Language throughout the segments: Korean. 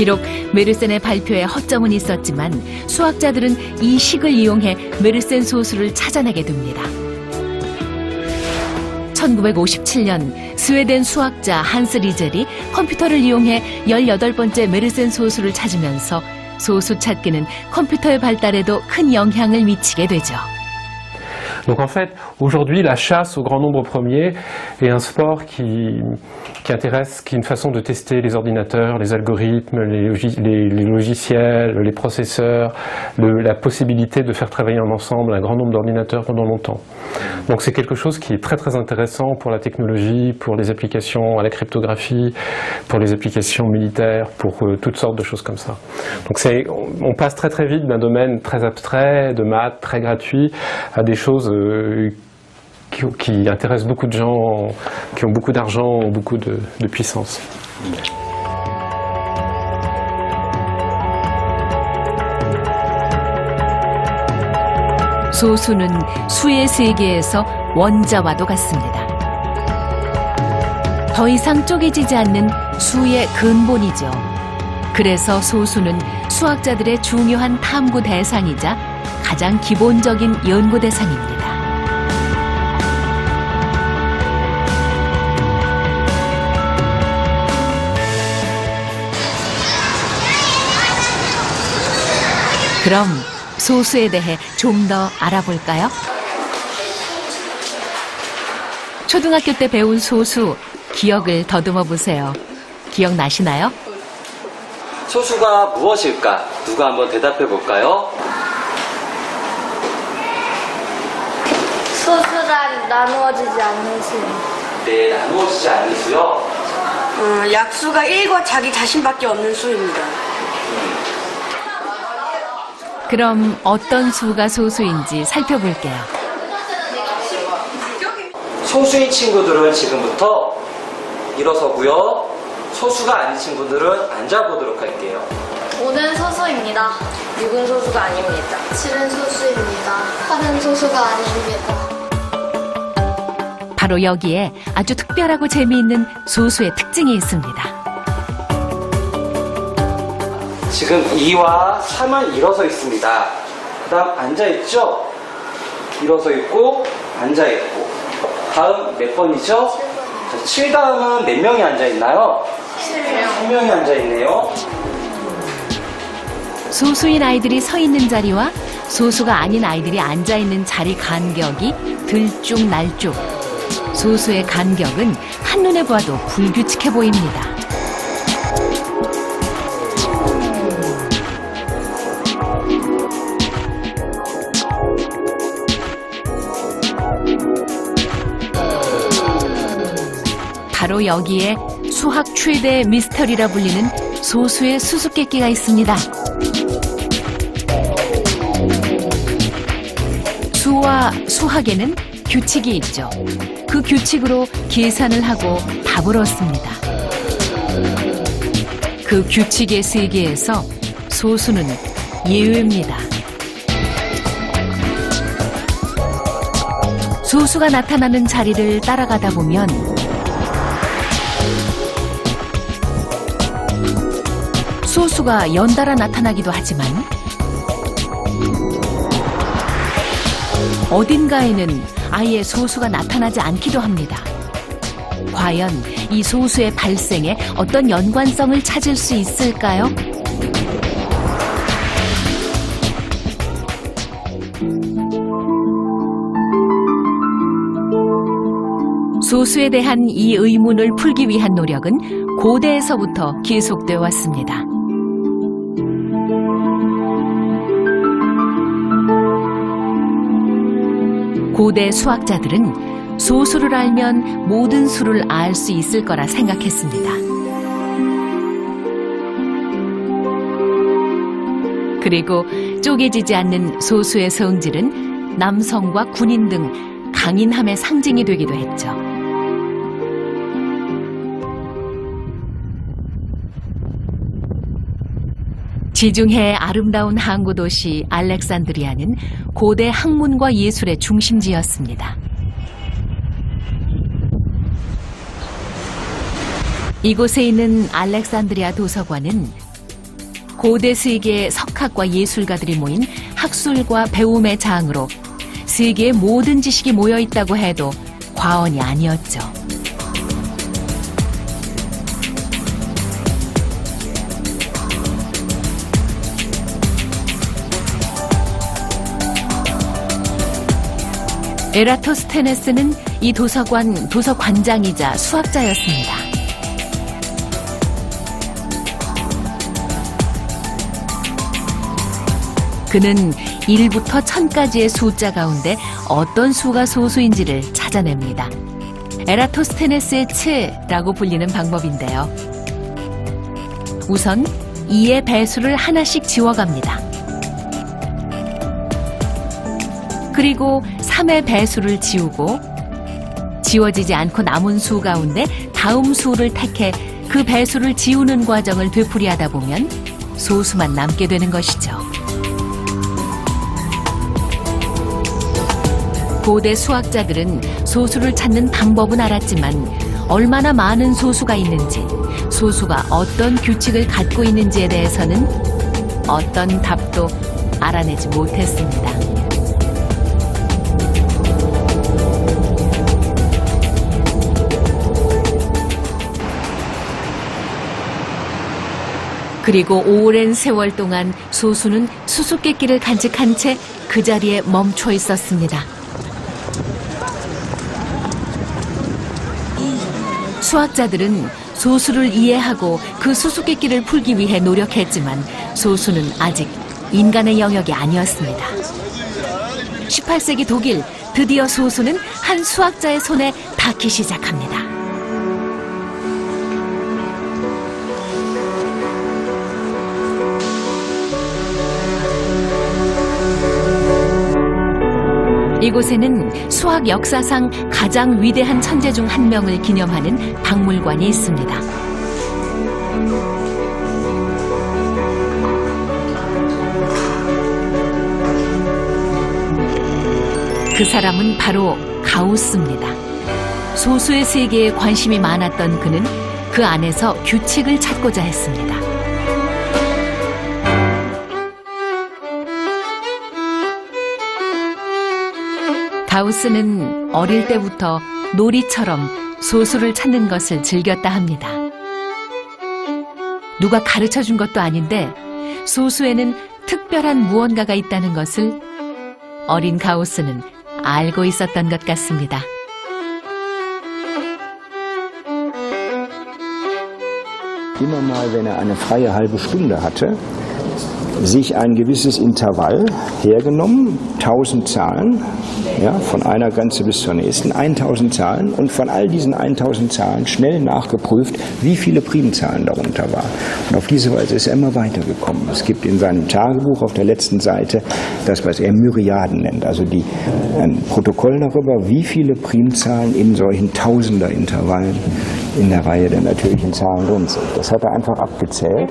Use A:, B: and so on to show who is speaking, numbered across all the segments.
A: 비록 메르센의 발표에 허점은 있었지만 수학자들은 이 식을 이용해 메르센 소수를 찾아내게 됩니다. 1957년 스웨덴 수학자 한스 리젤이 컴퓨터를 이용해 18번째 메르센 소수를 찾으면서 소수 찾기는 컴퓨터의 발달에도 큰 영향을 미치게 되죠.
B: Donc en fait, aujourd'hui, la chasse au grand nombre premier est un sport qui intéresse, qui est une façon de tester les ordinateurs, les algorithmes, les logiciels, les processeurs, la possibilité de faire travailler ensemble un grand nombre d'ordinateurs pendant longtemps. Donc c'est quelque chose qui est très très intéressant pour la technologie, pour les applications à la cryptographie, pour les applications militaires, pour toutes sortes de choses comme ça. Donc on passe très très vite d'un domaine très abstrait, de maths, très gratuit, à des choses qui intéressent beaucoup de gens, qui ont beaucoup d'argent, beaucoup de puissance.
A: 소수는 수의 세계에서 원자와도 같습니다. 더 이상 쪼개지지 않는 수의 근본이죠. 그래서 소수는 수학자들의 중요한 탐구 대상이자 가장 기본적인 연구 대상입니다. 그럼 소수에 대해 좀 더 알아볼까요? 초등학교 때 배운 소수, 기억을 더듬어 보세요. 기억나시나요?
C: 소수가 무엇일까? 누가 한번 대답해 볼까요?
D: 소수란 나누어지지 않는 수.
C: 네, 나누어지지 않는 수요.
E: 약수가 1과 자기 자신밖에 없는 수입니다.
A: 그럼 어떤 수가 소수인지 살펴볼게요.
C: 소수인 친구들은 지금부터 일어서고요. 소수가 아닌 친구들은 앉아보도록 할게요.
D: 5는 소수입니다.
E: 6은 소수가 아닙니다.
D: 7은 소수입니다. 8은 소수가 아닙니다.
A: 바로 여기에 아주 특별하고 재미있는 소수의 특징이 있습니다.
C: 지금 2와 3은 일어서 있습니다. 그 다음 앉아있죠? 일어서 있고 앉아있고. 다음 몇 번이죠? 7 다음은 몇 명이 앉아있나요? 7명이 앉아있네요.
A: 소수인 아이들이 서 있는 자리와 소수가 아닌 아이들이 앉아 있는 자리 간격이 들쭉날쭉. 소수의 간격은 한눈에 봐도 불규칙해 보입니다. 바로 여기에 수학 최대의 미스터리라 불리는 소수의 수수께끼가 있습니다. 수와 수학에는 규칙이 있죠. 그 규칙으로 계산을 하고 답을 얻습니다. 그 규칙의 세계에서 소수는 예외입니다. 소수가 나타나는 자리를 따라가다 보면 소수가 연달아 나타나기도 하지만 어딘가에는 아예 소수가 나타나지 않기도 합니다. 과연 이 소수의 발생에 어떤 연관성을 찾을 수 있을까요? 소수에 대한 이 의문을 풀기 위한 노력은 고대에서부터 계속되어 왔습니다. 고대 수학자들은 소수를 알면 모든 수를 알 수 있을 거라 생각했습니다. 그리고 쪼개지지 않는 소수의 성질은 남성과 군인 등 강인함의 상징이 되기도 했죠. 지중해의 아름다운 항구 도시 알렉산드리아는 고대 학문과 예술의 중심지였습니다. 이곳에 있는 알렉산드리아 도서관은 고대 세계의 석학과 예술가들이 모인 학술과 배움의 장으로 세계의 모든 지식이 모여 있다고 해도 과언이 아니었죠. 에라토스테네스는 이 도서관 도서관장이자 수학자였습니다. 그는 1부터 1000까지의 숫자 가운데 어떤 수가 소수인지를 찾아냅니다. 에라토스테네스의 치라고 불리는 방법인데요. 우선 2의 배수를 하나씩 지워갑니다. 그리고 3의 배수를 지우고 지워지지 않고 남은 수 가운데 다음 수를 택해 그 배수를 지우는 과정을 되풀이하다 보면 소수만 남게 되는 것이죠. 고대 수학자들은 소수를 찾는 방법은 알았지만 얼마나 많은 소수가 있는지, 소수가 어떤 규칙을 갖고 있는지에 대해서는 어떤 답도 알아내지 못했습니다. 그리고 오랜 세월 동안 소수는 수수께끼를 간직한 채 그 자리에 멈춰 있었습니다. 수학자들은 소수를 이해하고 그 수수께끼를 풀기 위해 노력했지만 소수는 아직 인간의 영역이 아니었습니다. 18세기 독일, 드디어 소수는 한 수학자의 손에 닿기 시작합니다. 이곳에는 수학 역사상 가장 위대한 천재 중 한 명을 기념하는 박물관이 있습니다. 그 사람은 바로 가우스입니다. 소수의 세계에 관심이 많았던 그는 그 안에서 규칙을 찾고자 했습니다. 가우스는 어릴 때부터 놀이처럼 소수를 찾는 것을 즐겼다 합니다. 누가 가르쳐준 것도 아닌데 소수에는 특별한 무언가가 있다는 것을 어린 가우스는 알고 있었던 것 같습니다.
F: Immer mal, wenn eine freie halbe Stunde hatte, sich ein gewisses Intervall hergenommen, 1000 Zahlen, ja, von einer Grenze bis zur nächsten, 1000 Zahlen und von all diesen 1000 Zahlen schnell nachgeprüft, wie viele Primzahlen darunter waren. Und auf diese Weise ist er immer weitergekommen. Es gibt in seinem Tagebuch auf der letzten Seite das, was er Myriaden nennt, also ein Protokoll darüber, wie viele Primzahlen in solchen Tausender-Intervallen in der Reihe der natürlichen Zahlen drin sind. Das hat er einfach abgezählt.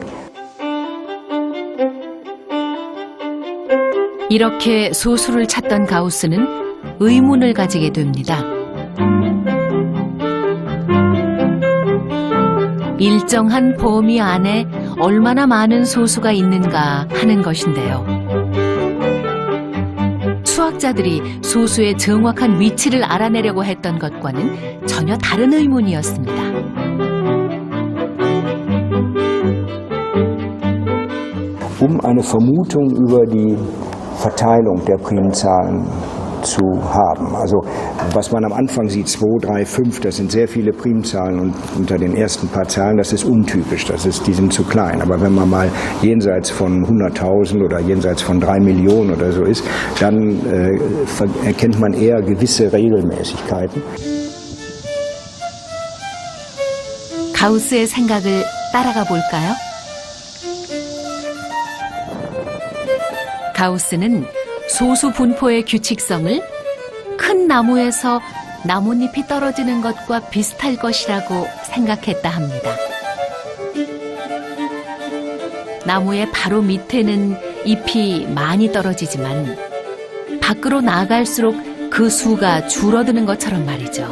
A: 이렇게 소수를 찾던 가우스는 의문을 가지게 됩니다. 일정한 범위 안에 얼마나 많은 소수가 있는가 하는 것인데요. 수학자들이 소수의 정확한 위치를 알아내려고 했던 것과는 전혀 다른 의문이었습니다.
F: Eine Vermutung über die Verteilung der Primzahlen zu haben. Also was man am Anfang sieht, 2, 3, 5, das sind sehr viele Primzahlen und unter den ersten paar Zahlen, das ist untypisch, die sind zu klein. Aber wenn man mal jenseits von 100.000 oder jenseits von 3 Millionen oder so ist, dann erkennt man eher gewisse Regelmäßigkeiten.
A: 가우스의 생각을 따라가 볼까요? 가우스는 소수 분포의 규칙성을 큰 나무에서 나뭇잎이 떨어지는 것과 비슷할 것이라고 생각했다 합니다. 나무의 바로 밑에는 잎이 많이 떨어지지만 밖으로 나갈수록 그 수가 줄어드는 것처럼 말이죠.